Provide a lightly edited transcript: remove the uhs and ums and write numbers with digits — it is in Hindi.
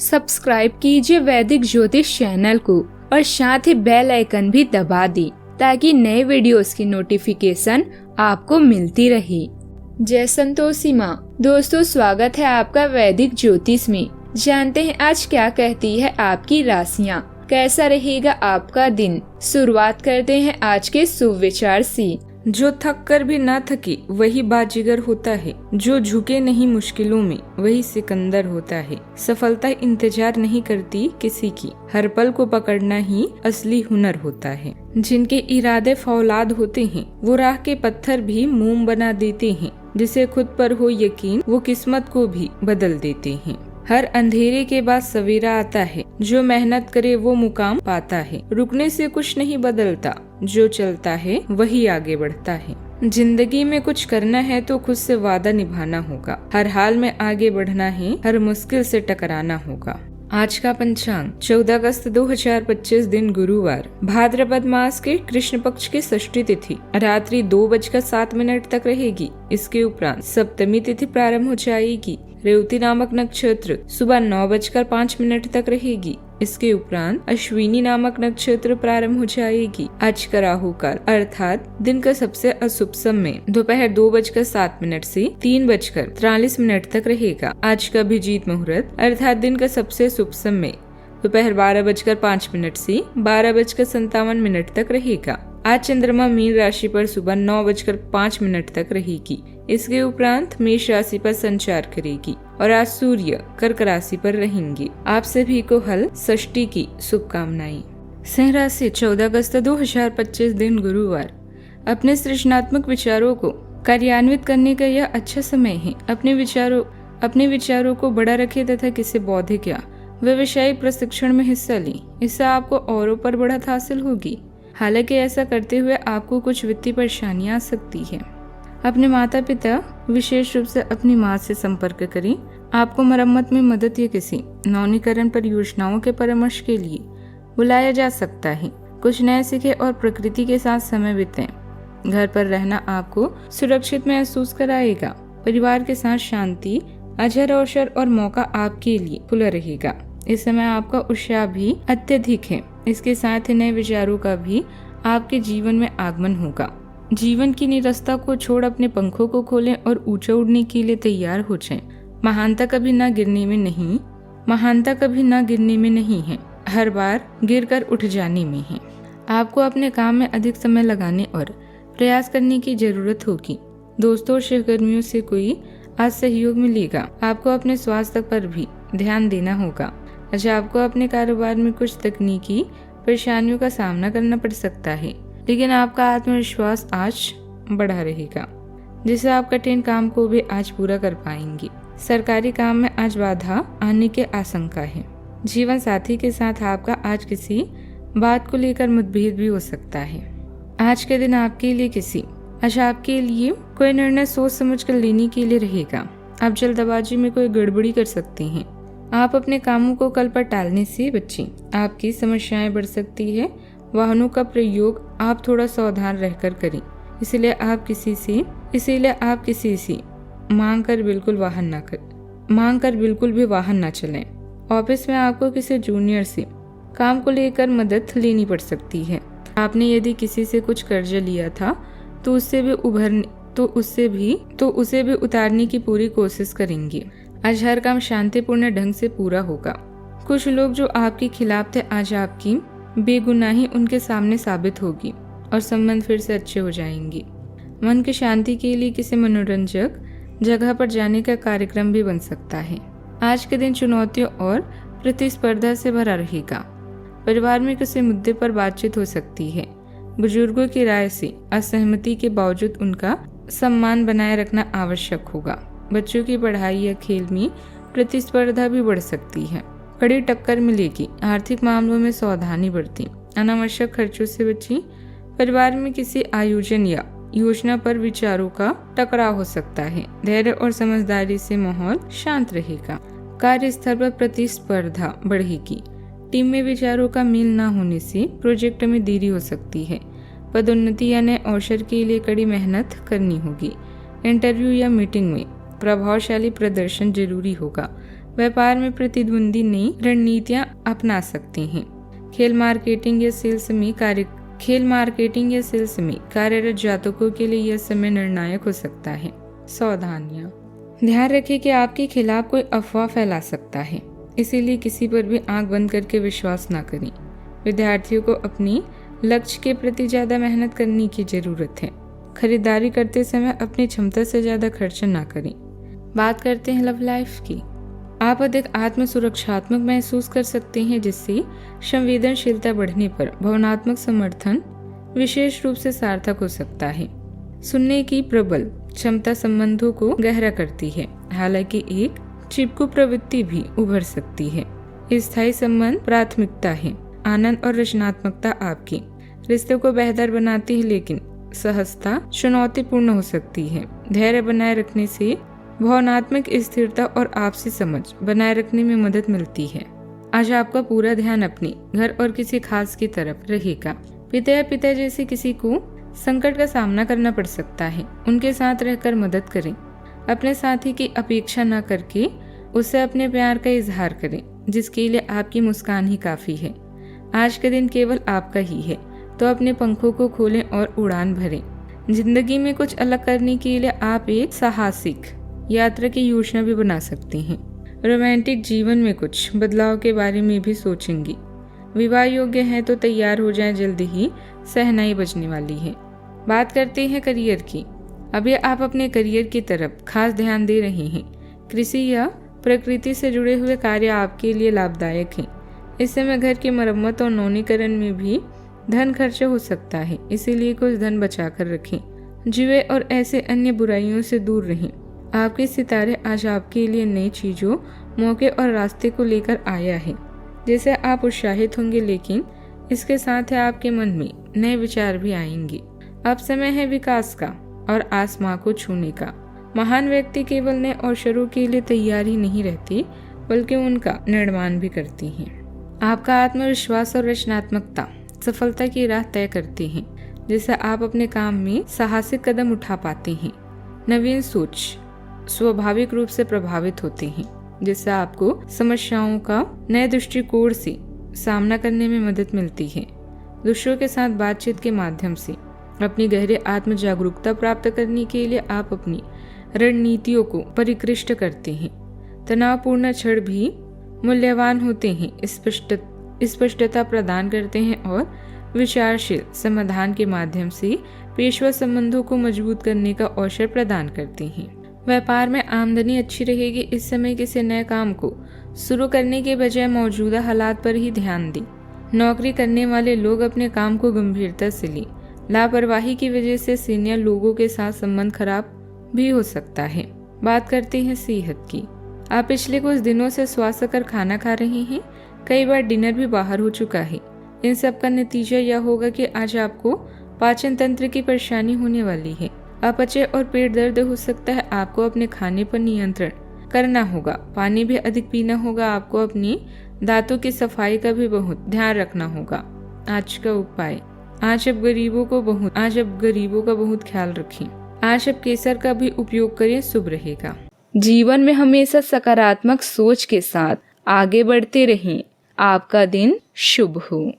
सब्सक्राइब कीजिए वैदिक ज्योतिष चैनल को और साथ ही बेल आइकन भी दबा दी ताकि नए वीडियोस की नोटिफिकेशन आपको मिलती रहे। जय संतोषी माँ। दोस्तों, स्वागत है आपका वैदिक ज्योतिष में। जानते हैं आज क्या कहती है आपकी राशियाँ, कैसा रहेगा आपका दिन। शुरुआत करते हैं आज के शुभ विचार से। जो थक कर भी ना थके वही बाजीगर होता है, जो झुके नहीं मुश्किलों में वही सिकंदर होता है। सफलता इंतजार नहीं करती किसी की, हर पल को पकड़ना ही असली हुनर होता है। जिनके इरादे फौलाद होते हैं वो राह के पत्थर भी मोम बना देते हैं। जिसे खुद पर हो यकीन वो किस्मत को भी बदल देते हैं। हर अंधेरे के बाद सवेरा आता है, जो मेहनत करे वो मुकाम पाता है। रुकने से कुछ नहीं बदलता, जो चलता है वही आगे बढ़ता है। जिंदगी में कुछ करना है तो खुद से वादा निभाना होगा। हर हाल में आगे बढ़ना है, हर मुश्किल से टकराना होगा। आज का पंचांग 14 अगस्त 2025 दिन गुरुवार, भाद्रपद मास के कृष्ण पक्ष की षष्ठी तिथि रात्रि 2:07 तक रहेगी। इसके उपरांत सप्तमी तिथि प्रारंभ हो जाएगी। रेवती नामक नक्षत्र सुबह 9:05 तक रहेगी। इसके उपरांत अश्विनी नामक नक्षत्र प्रारंभ हो जाएगी। आज का राहु काल अर्थात दिन का सबसे अशुभ समय दोपहर 2:07 से 3:43 तक रहेगा। आज का अभिजीत मुहूर्त अर्थात दिन का सबसे शुभ समय दोपहर 12:05 से 12:57 तक रहेगा। आज चंद्रमा मीन राशि पर सुबह 9:05 तक रहेगी। इसके उपरांत मेष राशि पर संचार करेगी और आज सूर्य कर्क राशि पर रहेंगे। आप सभी को हल षष्ठी की शुभकामनाएं। सिंह राशि 14 अगस्त 2025 दिन गुरुवार, अपने सृजनात्मक विचारों को कार्यान्वित करने का यह अच्छा समय है। अपने विचारों को बड़ा रखें तथा किसी बौद्धिक या व्यवसायिक प्रशिक्षण में हिस्सा लें। इससे आपको औरों पर बढ़त हासिल होगी। हालांकि ऐसा करते हुए आपको कुछ वित्तीय परेशानियां आ सकती है। अपने माता पिता विशेष रूप से अपनी माँ से संपर्क करें। आपको मरम्मत में मदद या किसी नवीनीकरण परियोजनाओं के परामर्श के लिए बुलाया जा सकता है। कुछ नए सीखें और प्रकृति के साथ समय बिताएं। घर पर रहना आपको सुरक्षित महसूस कराएगा। परिवार के साथ शांति, अजर अवसर और मौका आपके लिए खुला रहेगा। इस समय आपका उत्साह भी अत्यधिक है। इसके साथ ही नए विचारों का भी आपके जीवन में आगमन होगा। जीवन की निरस्ता को छोड़ अपने पंखों को खोलें और ऊंचा उड़ने के लिए तैयार हो जाएं। महानता कभी ना गिरने में नहीं है, हर बार गिरकर उठ जाने में है। आपको अपने काम में अधिक समय लगाने और प्रयास करने की जरूरत होगी। दोस्तों और सहकर्मियों से कोई आज सहयोग मिलेगा। आपको अपने स्वास्थ्य पर भी ध्यान देना होगा। अच्छा, आपको अपने कारोबार में कुछ तकनीकी परेशानियों का सामना करना पड़ सकता है, लेकिन आपका आत्मविश्वास आज बढ़ा रहेगा, जिससे आप कठिन काम को भी आज पूरा कर पाएंगे। सरकारी काम में आज बाधा आने की आशंका है। जीवन साथी के साथ आपका आज किसी बात को लेकर मतभेद भी हो सकता है। आज के दिन आपके लिए कोई निर्णय सोच समझ कर लेने के लिए रहेगा। आप जल्दबाजी में कोई गड़बड़ी कर सकते हैं। आप अपने कामों को कल पर टालने से बचें। आपकी समस्याएं बढ़ सकती है। वाहनों का प्रयोग आप थोड़ा सावधान रहकर करें। इसलिए आप किसी से मांग कर बिल्कुल भी वाहन न चलें। ऑफिस में आपको किसी जूनियर से काम को लेकर मदद लेनी पड़ सकती है। आपने यदि किसी से कुछ कर्ज लिया था तो उसे भी उतारने की पूरी कोशिश करेंगे। आज हर काम शांतिपूर्ण ढंग से पूरा होगा। कुछ लोग जो आपके खिलाफ थे, आज आपकी बेगुनाही उनके सामने साबित होगी और संबंध फिर से अच्छे हो जाएंगे। मन की शांति के लिए किसी मनोरंजक जगह पर जाने का कार्यक्रम भी बन सकता है। आज के दिन चुनौतियों और प्रतिस्पर्धा से भरा रहेगा। परिवार में किसी मुद्दे पर बातचीत हो सकती है। बुजुर्गों की राय से असहमति के बावजूद उनका सम्मान बनाए रखना आवश्यक होगा। बच्चों की पढ़ाई या खेल में प्रतिस्पर्धा भी बढ़ सकती है। कड़ी टक्कर मिलेगी। आर्थिक मामलों में सावधानी बरतें। अनावश्यक खर्चों से बचें। परिवार में किसी आयोजन या योजना पर विचारों का टकराव हो सकता है। धैर्य और समझदारी से माहौल शांत रहेगा। कार्यस्थल पर प्रतिस्पर्धा बढ़ेगी। टीम में विचारों का मेल न होने से प्रोजेक्ट में देरी हो सकती है। पदोन्नति या नए अवसर के लिए कड़ी मेहनत करनी होगी। इंटरव्यू या मीटिंग में प्रभावशाली प्रदर्शन जरूरी होगा। व्यापार में प्रतिद्वंदी नई रणनीतियां अपना सकते हैं। खेल मार्केटिंग या सेल्स में कार्यरत जातकों के लिए यह समय निर्णायक हो सकता है। सावधानियां। ध्यान रखें कि आपके खिलाफ कोई अफवाह फैला सकता है, इसीलिए किसी पर भी आंख बंद करके विश्वास न करें। विद्यार्थियों को अपनी लक्ष्य के प्रति ज्यादा मेहनत करने की जरूरत है। खरीदारी करते समय अपनी क्षमता से ज्यादा खर्च न करें। बात करते हैं लव लाइफ की। आप अधिक आत्म सुरक्षात्मक महसूस कर सकते हैं, जिससे संवेदनशीलता बढ़ने पर भावनात्मक समर्थन विशेष रूप से सार्थक हो सकता है। सुनने की प्रबल क्षमता संबंधों को गहरा करती है, हालांकि एक चिपकू प्रवृत्ति भी उभर सकती है। स्थायी संबंध प्राथमिकता है। आनंद और रचनात्मकता आपकी रिश्ते को बेहतर बनाती है, लेकिन सहजता चुनौतीपूर्ण हो सकती है। धैर्य बनाए रखने से भावनात्मक स्थिरता और आपसी समझ बनाए रखने में मदद मिलती है। आज आपका पूरा ध्यान अपने घर और किसी खास की तरफ रहेगा। पिता या पिता जैसे किसी को संकट का सामना करना पड़ सकता है, उनके साथ रहकर मदद करें। अपने साथी की अपेक्षा न करके उससे अपने प्यार का इजहार करें, जिसके लिए आपकी मुस्कान ही काफी है। आज का दिन केवल आपका ही है, तो अपने पंखों को खोलें और उड़ान भरें। जिंदगी में कुछ अलग करने के लिए आप एक साहसिक यात्रा की योजना भी बना सकते हैं। रोमांटिक जीवन में कुछ बदलाव के बारे में भी सोचेंगी। विवाह योग्य है तो तैयार हो जाएं, जल्दी ही सहनाई बजने वाली है। बात करते हैं करियर की। अभी आप अपने करियर की तरफ खास ध्यान दे रहे हैं। कृषि या प्रकृति से जुड़े हुए कार्य आपके लिए लाभदायक हैं। इस समय घर की मरम्मत और नवीनीकरण में भी धन खर्च हो सकता है, इसीलिए कुछ धन बचा कर रखें। जुए और ऐसे अन्य बुराइयों से दूर रहें। आपके सितारे आज आपके लिए नई चीजों, मौके और रास्ते को लेकर आया है, जिससे आप उत्साहित होंगे, लेकिन इसके साथ ही आपके मन में नए विचार भी आएंगे। अब समय है विकास का और आसमां को छूने का। महान व्यक्ति केवल नए अवसरों के लिए तैयार ही नहीं रहती, बल्कि उनका निर्माण भी करती हैं। आपका आत्मविश्वास और रचनात्मकता सफलता की राह तय करते हैं, जिससे आप अपने काम में साहसिक कदम उठा पाते हैं। नवीन सोच स्वाभाविक रूप से प्रभावित होते हैं, जिससे आपको समस्याओं का नए दृष्टिकोण से सामना करने में मदद मिलती है। दूसरों के साथ बातचीत के माध्यम से अपनी गहरी आत्म जागरूकता प्राप्त करने के लिए आप अपनी रणनीतियों को परिष्कृत करते हैं। तनावपूर्ण क्षण भी मूल्यवान होते हैं, स्पष्टता प्रदान करते हैं और विचारशील समाधान के माध्यम से पेशवा संबंधों को मजबूत करने का अवसर प्रदान करते हैं। व्यापार में आमदनी अच्छी रहेगी। इस समय किसी नए काम को शुरू करने के बजाय मौजूदा हालात पर ही ध्यान दें। नौकरी करने वाले लोग अपने काम को गंभीरता से लें। लापरवाही की वजह से सीनियर लोगों के साथ संबंध खराब भी हो सकता है। बात करते हैं सेहत की। आप पिछले कुछ दिनों से स्वास्थ्य कर खाना खा रहे हैं, कई बार डिनर भी बाहर हो चुका है। इन सब का नतीजा यह होगा कि आज आपको पाचन तंत्र की परेशानी होने वाली है। अपचय और पेट दर्द हो सकता है। आपको अपने खाने पर नियंत्रण करना होगा। पानी भी अधिक पीना होगा। आपको अपनी दांतों की सफाई का भी बहुत ध्यान रखना होगा। आज का उपाय, आज अब गरीबों का बहुत ख्याल रखें। आज अब केसर का भी उपयोग करें, शुभ रहेगा। जीवन में हमेशा सकारात्मक सोच के साथ आगे बढ़ते रहें। आपका दिन शुभ हो।